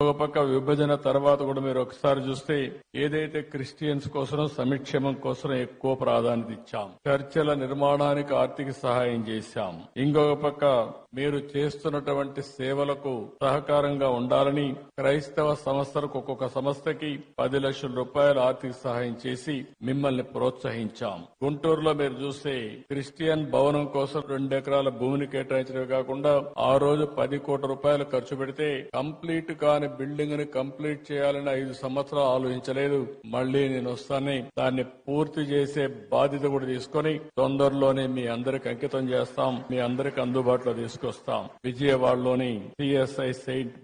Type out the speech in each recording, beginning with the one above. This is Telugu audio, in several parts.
ఒక పక్క విభజన తర్వాత కూడా మీరు ఒకసారి చూస్తే ఏదైతే క్రిస్టియన్స్ కోసం సంక్షేమం కోసం ఎక్కువ ప్రాధాన్యత ఇచ్చాం, చర్చల నిర్మాణానికి ఆర్థిక సహాయం చేశాం. ఇంకొక పక్క మీరు చేస్తున్నటువంటి సేవలకు సహకారంగా ఉండాలని క్రైస్తవ సంస్థలకు ఒక్కొక్క సంస్థకి 10 లక్షల రూపాయల ఆర్థిక సహాయం చేసి మిమ్మల్ని ప్రోత్సహించాం. గుంటూరులో మీరు చూస్తే క్రిస్టియన్ భవనం కోసం 2 ఎకరాల భూమిని కేటాయించడమే కాకుండా ఆ రోజు 10 కోట్ల రూపాయలు ఖర్చు పెడితే కంప్లీట్ కాని బిల్డింగ్ ని కంప్లీట్ చేయాలని 5 సంవత్సరాలు ఆలోచించలేదు. మళ్లీ నేను వస్తానే దాన్ని పూర్తి చేసే బాధ్యత కూడా తీసుకుని తొందరలోనే మీ అందరికి అంకితం చేస్తాం, మీ అందరికి అందుబాటులో తీసుకొస్తాం. విజయవాడలోని సిఎస్ఐ సెయింట్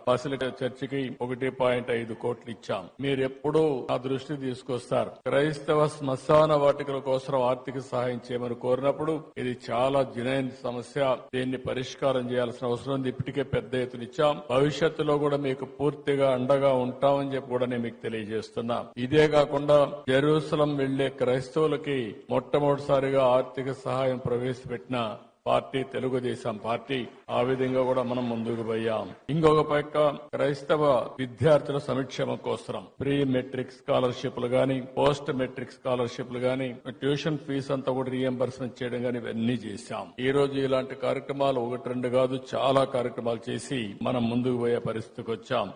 బాసిలికా చర్చికి 1.5 కోట్లు ఇచ్చాం. మీరెప్పుడూ ఆ దృష్టి తీసుకొస్తారు. క్రైస్తవ శ్మశాన వాటికల కోసం ఆర్థిక సహాయం చేయమని కోరినప్పుడు ఇది చాలా జనైన సమస్య, దీన్ని పరిష్కారం చేయాల్సిన అవసరం ఉంది. ఇప్పటికే పెద్ద ఎత్తున ఇచ్చాం. భవిష్యత్తులో కూడా మీకు పూర్తిగా అండగా ఉంటామని చెప్పి కూడా నేను మీకు తెలియజేస్తున్నా. ఇదే కాకుండా జెరూసలం వెళ్లే క్రైస్తవులకి మొట్టమొదటిసారిగా ఆర్థిక సహాయం ప్రవేశపెట్టిన పార్టీ తెలుగుదేశం పార్టీ. ఆ విధంగా కూడా మనం ముందుకు పోయాం. ఇంకొక పక్క క్రైస్తవ విద్యార్థుల సంక్షేమం కోసం ప్రీ మెట్రిక్ స్కాలర్షిప్లు గాని, పోస్ట్ మెట్రిక్ స్కాలర్షిప్లు గాని, ట్యూషన్ ఫీజు అంతా కూడా రీఎంబర్స్మెంట్ చేయడం గాని ఇవన్నీ చేశాం. ఈ రోజు ఇలాంటి కార్యక్రమాలు 1-2 కాదు, చాలా కార్యక్రమాలు చేసి మనం ముందుకు పోయే పరిస్థితికి వచ్చాం.